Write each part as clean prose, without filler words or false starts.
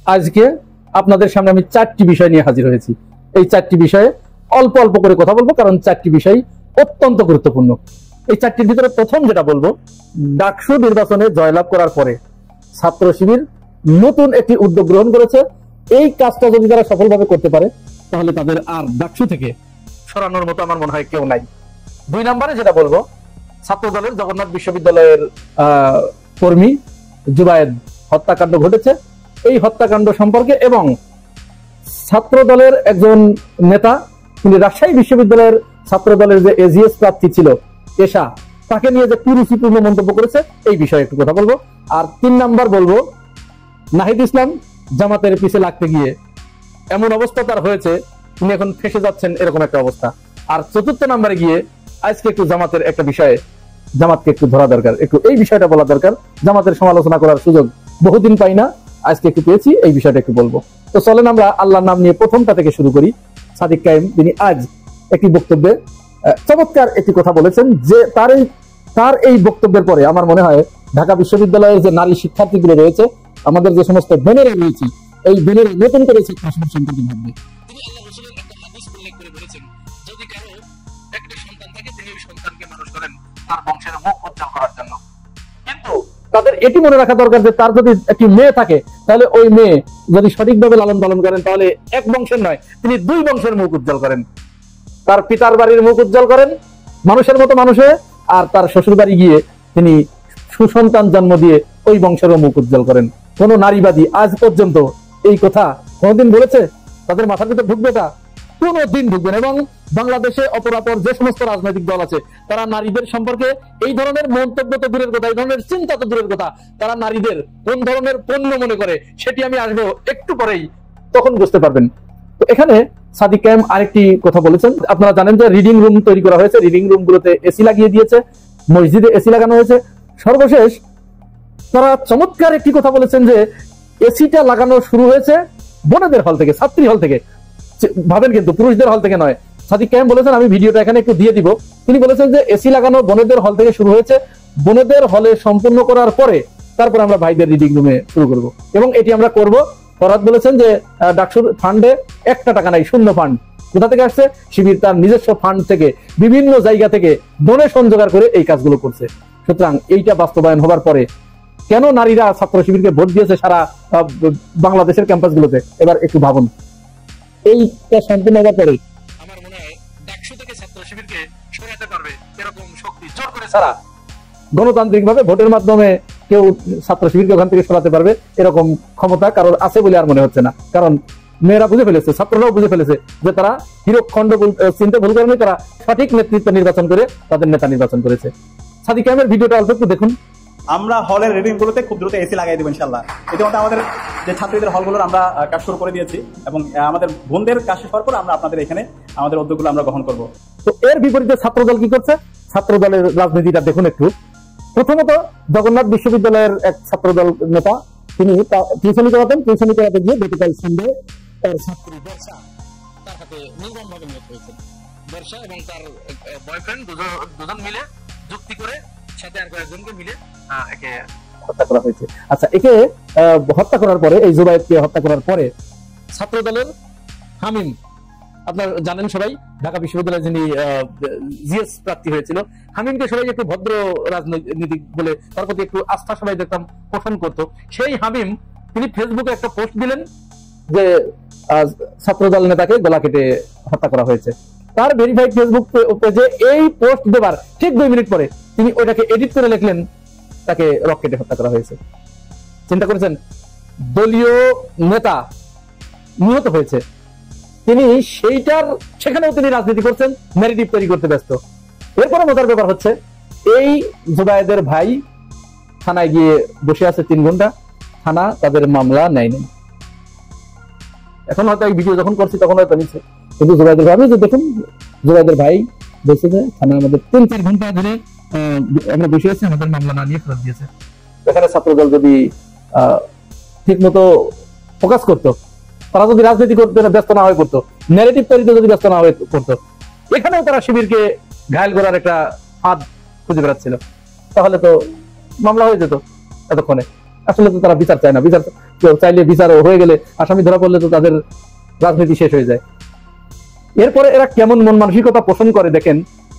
আজকে আপনাদের সামনে আমি 4টি বিষয় নিয়ে হাজির হয়েছি। এই 4টি বিষয়ে অল্প অল্প করে কথা বলবো, কারণ 4টি বিষয় অত্যন্ত গুরুত্বপূর্ণ। এই 4টির ভিতরে প্রথম যেটা বলবো, ডাকসু নির্বাচনে জয়লাভ করার পরে ছাত্র শিবির নতুন একটি উদ্যোগ গ্রহণ করেছে। এই কাজটা যদি তারা সফলভাবে করতে পারে তাহলে তাদের আর ডাকসু থেকে সরানোর মতো আমার মনে হয় কেউ নাই। 2 নম্বরে যেটা বলবো, ছাত্র দলের জগন্নাথ বিশ্ববিদ্যালয়ের কর্মী জুবায়েদ হত্যাকাণ্ড ঘটেছে। এই হত্যাকাণ্ড সম্পর্কে এবং ছাত্র দলের একজন নেতা, তিনি রাজশাহী বিশ্ববিদ্যালয়ের ছাত্র দলের যে এজিএস প্রার্থী ছিল এশা, তাকে নিয়ে যে কুরুচিপূর্ণ মন্তব্য করেছে, এই বিষয়ে একটু কথা বলবো। আর 3 নাম্বার বলবো, নাহিদ ইসলাম জামাতের পিছে লাগতে গিয়ে এমন অবস্থা তার হয়েছে, তিনি এখন ফেসে যাচ্ছেন, এরকম একটা অবস্থা। আর 4র্থ নাম্বারে গিয়ে আজকে একটু জামাতের একটা বিষয়ে, জামাতকে একটু ধরা দরকার, একটু এই বিষয়টা বলা দরকার। জামাতের সমালোচনা করার সুযোগ বহুদিন পাই না, আজকে একটু পেয়েছি, এই বিষয়টা একটু বলবো। তো চলেন আমরা আল্লাহর নাম নিয়ে প্রথমটা থেকে শুরু করি। সাদিক কায়েম তিনি আজ একটি বক্তব্যে চমৎকার একটি কথা বলেছেন, যে তার এই বক্তব্যের পরে আমার মনে হয় ঢাকা বিশ্ববিদ্যালয়ের যে নারী শিক্ষার্থীগুলো রয়েছে, আমাদের যে সমস্ত বোনেরা রয়েছে, এই বোনেরা নতুন করে শিক্ষা সম্পর্কে ভাববে। তিনি আল্লাহ রাসূলের একটা হাদিস উল্লেখ করে বলেছেন, যদি কারো একটা সন্তান থাকে, তিনি ওই সন্তানকে মানুষ করেন তার বংশের মুখ উজ্জ্বল করার জন্য। কিন্তু তাদের এটি মনে রাখা দরকার যে তার যদি একটি মেয়ে থাকে, তাহলে ওই মেয়ে যদি সঠিকভাবে লালন পালন করেন, তাহলে এক বংশের নয়, তিনি 2 বংশের মুখ উজ্জ্বল করেন। তার পিতার বাড়ির মুখ উজ্জ্বল করেন মানুষের মতো মানুষে, আর তার শ্বশুর বাড়ি গিয়ে তিনি সুসন্তান জন্ম দিয়ে ওই বংশেরও মুখ উজ্জ্বল করেন। কোন নারীবাদী আজ পর্যন্ত এই কথা কোনদিন বলেছে? তাদের মাথার ভিতরে ঢুকবে এটা? কোনদিন ঢুকবে না। এবং বাংলাদেশে অপরাপর যে সমস্ত রাজনৈতিক দল আছে, তারা নারীদের সম্পর্কে এই ধরনের মন্তব্য তো দূরের কথা, এই ধরনের চিন্তা তো দূরের কথা, তারা নারীদের কোন ধরনের পণ্য মনে করে সেটি আমি আসবো একটু পরেই, তখন বুঝতে পারবেন। তো এখানে সাদিক কায়েম আরেকটি কথা বলেছেন। আপনারা জানেন যে রিডিং রুম তৈরি করা হয়েছে, রিডিং রুম গুলোতে এসি লাগিয়ে দিয়েছে, মসজিদে এসি লাগানো হয়েছে। সর্বশেষ তারা চমৎকার একটি কথা বলেছেন যে এসিটা লাগানো শুরু হয়েছে বোনেদের হল থেকে, ছাত্রী হল থেকে। ভাবেন, কিন্তু পুরুষদের হল থেকে নয়। সাদিক কায়েম বলেছেন, আমি ভিডিওটা এখানে একটু দিয়ে দিব, তিনি বলেছেন যে এসি লাগানো বোনেদের হল থেকে শুরু হয়েছে, বোনেদের হলে সম্পূর্ণ করার পরে তারপর আমরা ভাইদের রিডিং রুমে শুরু করব, এবং এটি আমরা করব। ফরহাদ বলেছেন যে ডাকসুর ফান্ডে 1 টাকা নাই, শূন্য ফান্ড। কোথা থেকে আসছে? শিবির তার নিজস্ব ফান্ড থেকে বিভিন্ন জায়গা থেকে ডোনেশন জোগাড় করে এই কাজগুলো করছে। সুতরাং এইটা বাস্তবায়ন হবার পরে কেন নারীরা ছাত্র শিবিরকে ভোট দিয়েছে সারা বাংলাদেশের ক্যাম্পাসগুলোতে, এবার একটু ভাবুন। এইটা সম্পূর্ণ হবার পরে আমার মনে হয় ডাকসু থেকে ছাত্র শিবিরকে সরাতে পারবে এরকম শক্তি জোর করে ছাড়া গণতান্ত্রিক ভাবে ভোটের মাধ্যমে কেউ ছাত্র শিবিরকে ওখান থেকে সরাতে পারবে এরকম ক্ষমতা কারোর আছে বলে আর মনে হচ্ছে না। কারণ মেয়েরা বুঝে ফেলেছে, ছাত্ররাও বুঝে ফেলেছে যে তারা হিরোখণ্ড চিনতে ভুল করেনি, তারা সঠিক নেতৃত্ব নির্বাচন করে তাদের নেতা নির্বাচন করেছে। সাদিক কায়েমের ভিডিওটা অল্প একটু দেখুন। আমরা হলের রিডিং গুলোতে খুব দ্রুত এসি লাগাই দেবো ইনশাল্লাহ। ইতিমধ্যে আমাদের যে ছাত্রীদের হলগুলোর আমরা কাজ শুরু করে দিয়েছি, এবং আমাদের বোনদের কাজ শেষ হওয়ার পর আমরা আপনাদের এখানে আমাদের উদ্যোগগুলো আমরা গ্রহণ করব। তো এর বিপরীতে ছাত্রদল কি করছে? ছাত্রদলের রাজনীতিটা দেখুন একটু। প্রথমত জগন্নাথ বিশ্ববিদ্যালয়ের এক ছাত্রদল নেতা, তিনি টিউশনি করাতে গিয়ে গতকাল সন্ধ্যে তার ছাত্রী বর্ষা, তার হাতে নির্মমভাবে নিহত হয়েছে। বর্ষা এবং তার বয়ফ্রেন্ড দুজন মিলে যুক্তি করে সাথে আর কয়েকজনকে মিলে একে হত্যা করা হয়েছে। আচ্ছা, একে হত্যা করার পরে, এই জুবায়েদকে হত্যা করার পরে ছাত্রদলের হামিম, আপনারা জানেন সবাই, ঢাকা বিশ্ববিদ্যালয়ে যিনি জিএস প্রার্থী হয়েছিল, হামিমকে সবাই একটু ভদ্র রাজনীতিক বলে তার প্রতি একটু আস্থা সবাই দেখতাম পোষণ করতো। সেই হামিম তিনি ফেসবুকে একটা পোস্ট দিলেন যে ছাত্রদল নেতাকে গলা কেটে হত্যা করা হয়েছে। তার ভেরিফাইড ফেসবুক পেজে এই পোস্ট দেবার ঠিক 2 মিনিট পরে তিনি ওইটাকে এডিট করে লিখলেন তাকে রকেটে হত্যা করা হয়েছে। চিন্তা করেছেন, দলীয় নেতা নিহত হয়েছে, তিনি সেখানেও তিনি রাজনীতি করছেন, ন্যারেটিভ তৈরি করতে ব্যস্ত। এরপরে মজার ব্যাপার হচ্ছে, এই জুবায়েদের ভাই থানায় গিয়ে বসে আছে 3 ঘন্টা, থানা তাদের মামলা নেয়নি। এখন হয়তো এই ভিডিও যখন করছি তখন হয়তো নিচ্ছে, কিন্তু জুবায়েদের ভাই, যে দেখুন জুবায়েদের ভাই বলছে যে থানা আমাদের 3-4 ঘন্টা ধরে আমরা বসে আছি, আমাদের মামলা না নিয়ে ফেরত দিয়েছে। এখানে ছাত্রদল যদি ঠিক মতো ফোকাস করতো, তারা যদি রাজনীতি করতে ব্যস্ত না হয়ে পড়তো, ন্যারেটিভ তৈরিতে যদি ব্যস্ত না হয়ে পড়তো, এখানেও তারা শিবিরকে ঘায়েল করার একটা ফাঁদ খুঁজে বেড়াচ্ছিল, তাহলে তো মামলা হয়ে যেত এতক্ষণে। আসলে তো তারা বিচার চায় না, বিচার চাইলে বিচার হয়ে গেলে আসামি ধরা পড়লে তো তাদের রাজনীতি শেষ হয়ে যায়। এরপরে এরা কেমন মন মানসিকতা পোষণ করে দেখেন,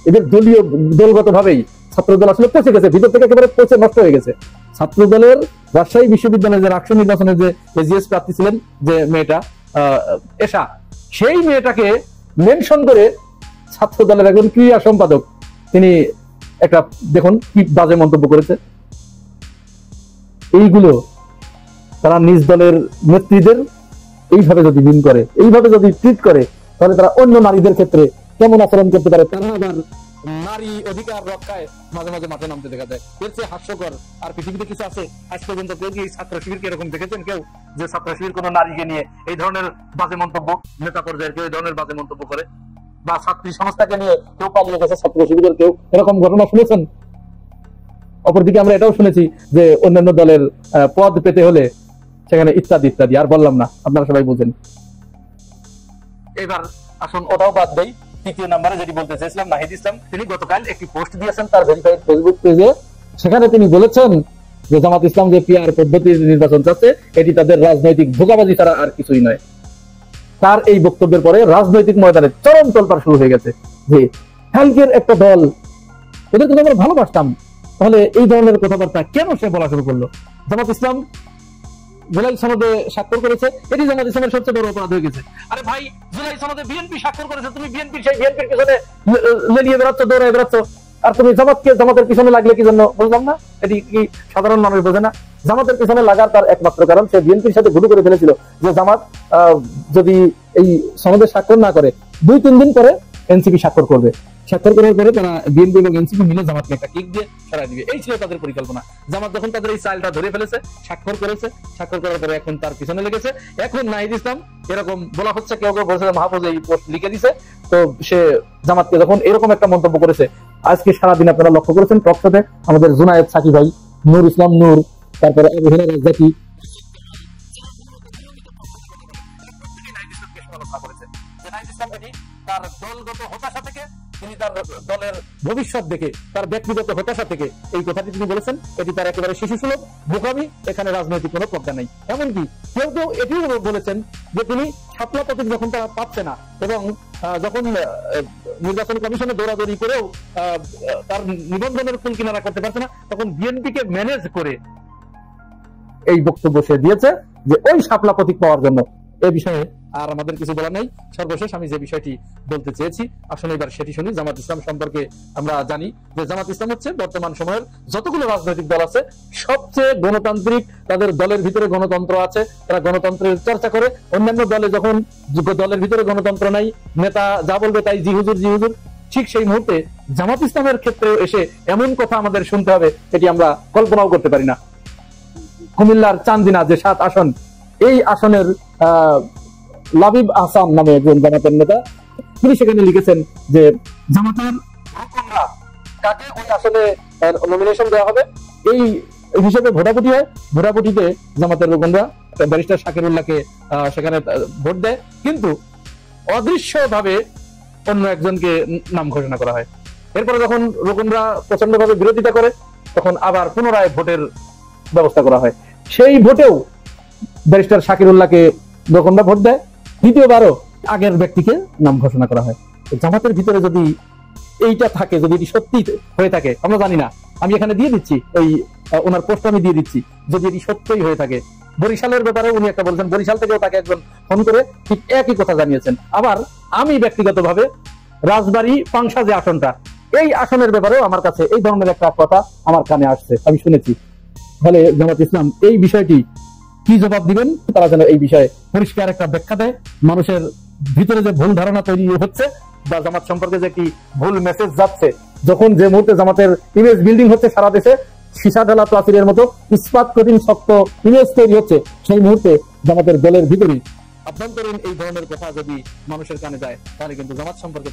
এদের দলীয় দলগত ভাবেই ছাত্রদল আসলে পচে গেছে, ভিতর থেকে একেবারে পচে নষ্ট হয়ে গেছে। ছাত্রদলের রাজশাহী বিশ্ববিদ্যালয়ের যে রাষ্ট্র নির্বাচনের যে এজিএস প্রার্থী ছিলেন যে মেয়েটা এশা, সেই মেয়েটাকে মেনশন করে ছাত্রদলের একজন ক্রীড়া সম্পাদক তিনি একটা দেখুন কি বাজে মন্তব্য করেছে। এইগুলো তারা নিজ দলের নেত্রীদের এইভাবে যদি দিন করে, এইভাবে যদি ট্রিট করে, তাহলে তারা অন্য নারীদের ক্ষেত্রে কেমন আচরণ করতে পারে। তারা আবার নারী অধিকার রক্ষায় মাঝে মাঝে মাঠে নামতে দেখা যায়। এর চেয়ে হাস্যকর আর পৃথিবীতে কিছু আছে? আজ পর্যন্ত কেউ কি ছাত্র শিবিরকে এরকম দেখেছেন কেউ যে ছাত্র শিবির কোন নারীকে নিয়ে এই ধরনের বাজে মন্তব্য, নেতা পর্যায়ের কেউ এই ধরনের বাজে মন্তব্য করে, বা ছাত্রী সংস্থাকে নিয়ে কেউ পালিয়ে গেছে ছাত্র শিবিরের কেউ এরকম ঘটনা শুনেছেন? অপরদিকে আমরা এটাও শুনেছি যে অন্যান্য দলের পদ পেতে হলে সেখানে ইত্যাদি ইত্যাদি, আর বললাম না, আপনারা সবাই বুঝেন। এবার আসুন ওটাও বাদ দেই। তৃতীয় নম্বরে যেটি বলতে চাইছিলাম, নাহিদ ইসলাম তিনি গতকাল একটি পোস্ট দিয়েছেন তার ভেরিফাইড ফেসবুক পেজে। সেখানে তিনি বলেছেন যে জামাত ইসলাম যে পিআর পদ্ধতির নির্বাচন চাচ্ছে এটি তাদের রাজনৈতিক ধোঁকাবাজি ছাড়া আর কিছুই নয়। তার এই বক্তব্যের পরে রাজনৈতিক ময়দানে চরম তোলপাড় শুরু হয়ে গেছে যে হ্যালকের একটা দল, ওদের কিন্তু আমরা ভালোবাসতাম, তাহলে এই ধরনের কথাবার্তা কেন সে বলা শুরু করলো? জামাত ইসলাম জুলাই সনদে স্বাক্ষর করেছে, এটি জামাত ইসলামের সবচেয়ে বড় অপরাধ হয়ে গেছে। আরে ভাই, জুলাই সনদে বিএনপি স্বাক্ষর করেছে, তুমি বিএনপির পিছনে লেলিয়ে বেড়াচ্ছ, দৌড়ায় বেড়াচ্ছ, আর তুমি জামাতের পিছনে লাগলে কি জন্য বুঝলাম না। এটি কি সাধারণ মানুষ বোঝে না? জামাতের পিছনে লাগার তার একমাত্র কারণ সে বিএনপির সাথে ঘুটু করে ফেলেছিল যে জামাত যদি এই সনদে স্বাক্ষর না করে 2-3 দিন পরে এনসিপি স্বাক্ষর করবে, স্বাক্ষর করার পরে তারা বিএনপি এবং এনসিপি মিলে জামাতকে একটা কিক দিয়ে সরাই দিবে। এই ছিল তাদের পরিকল্পনা। জামাত যখন তাদের এই চালটা ধরে ফেলেছে, স্বাক্ষর করেছে, স্বাক্ষর করার পরে এখন তার পিছনে লেগেছে। এখন নাহিদ ইসলাম এরকম বলা হচ্ছে, কেউ কেউ বলছে মাহফুজ এই পোস্ট লিখে দিছে, তো সে জামাতকে যখন এরকম একটা মন্তব্য করেছে, আজকে সারাদিন আপনারা লক্ষ্য করেছেন টকশোতে আমাদের জুনায়েদ সাকি ভাই, নূর ইসলাম নূর, তারপরে হেনা রাজ্জাকি তার দলগত হতাশা থেকে, তিনি তার দলের ভবিষ্যৎ দেখে, তার ব্যক্তিগত হতাশা থেকে এই কথাটি তিনি বলেছেন, এটি তার একেবারে শিশুসুলভ বোকামি, এখানে রাজনৈতিক কোনো পর্দা নেই। এমনকি কেউ কেউ এটিও বলেছেন যে তিনি শাপলা প্রতীক যখন তারা পাচ্ছে না এবং যখন নির্বাচন কমিশনে দৌড়াদৌড়ি করেও তার নিবন্ধনের কুল কিনারা করতে পারছে না, তখন বিএনপিকে ম্যানেজ করে এই বক্তব্য সে দিয়েছে যে ওই শাপলা প্রতীক পাওয়ার জন্য। এই বিষয়ে আর আমাদের কিছু বলার নাই। সর্বশেষ আমি যে বিষয়টি বলতে চেয়েছি, আসলে এবার সেটি শুনি। জামাত ইসলাম সম্পর্কে আমরা জানি যে জামাত ইসলাম হচ্ছে বর্তমান সময়ের যতগুলো রাজনৈতিক দল আছে সবচেয়ে গণতান্ত্রিক, তাদের দলের ভিতরে গণতন্ত্র আছে, তারা গণতন্ত্রের চর্চা করে। অন্যান্য দলে যখন দলের ভিতরে গণতন্ত্র নাই, নেতা যা বলবে তাই জি হুজুর জি হুজুর, ঠিক সেই মুহূর্তে জামাত ইসলামের ক্ষেত্রে এসে এমন কথা আমাদের শুনতে হবে এটি আমরা কল্পনাও করতে পারি না। কুমিল্লার চান্দিনা যে 7 আসন, এই আসনের লাবিব আহসান নামে একজন জামাতের নেতা, তিনি সেখানে লিখেছেন যে জামাতের রুকনরা কাকে ওই আসনে নমিনেশন দেওয়া হবে এই হিসেবে ভোটাভুটি হয়। ভোটাভুটিতে জামাতের রুকনরা ব্যারিস্টার শাকিরুল্লাহকে সেখানে ভোট দেয়, কিন্তু অদৃশ্যভাবে অন্য একজনকে নাম ঘোষণা করা হয়। এরপরে যখন রুকনরা প্রচন্ডভাবে বিরোধিতা করে, তখন আবার পুনরায় ভোটের ব্যবস্থা করা হয়। সেই ভোটেও ব্যারিস্টার শাকিরুল্লাহকে রুকনরা ভোট দেয়, দ্বিতীয়বারও আগের ব্যক্তিকে নাম ঘোষণা করা হয়। জামাতের ভিতরে যদি এইটা থাকে, যদি এটি সত্যি হয়ে থাকে, আমরা জানি না, আমি এখানে দিয়ে দিচ্ছি ওই ওনার পোস্ট আমি দিয়ে দিচ্ছি, যদি এটি সত্যই হয়ে থাকে। বরিশালের ব্যাপারে উনি একটা বলছেন, বরিশাল থেকেও তাকে একজন ফোন করে ঠিক একই কথা জানিয়েছেন। আবার আমি ব্যক্তিগতভাবে রাজবাড়ী পাংশা যে আসনটা, এই আসনের ব্যাপারেও আমার কাছে এই ধরনের একটা কথা আমার কানে আসছে, আমি শুনেছি। ফলে জামাত ইসলাম এই বিষয়টি কি জবাব দিবেন, তারা যেন এই বিষয়ে পরিষ্কার একটা ব্যাখ্যা দেয়। মানুষের ভিতরে যে ভুল ধারণা তৈরি হচ্ছে বা জামাত সম্পর্কে যে কি ভুল মেসেজ যাচ্ছে, যখন যে মুহূর্তে জামাতের ইমেজ বিল্ডিং হচ্ছে সারা দেশে, সীসা ঢালা প্রাচীরের মতো ইস্পাত কঠিন শক্ত ইমেজ তৈরি হচ্ছে, সেই মুহূর্তে জামাতের দলের ভিতরে আভ্যন্তরীণ এই ধরনের কথা যদি মানুষের কানে যায়, তাহলে কিন্তু জামাত সম্পর্কে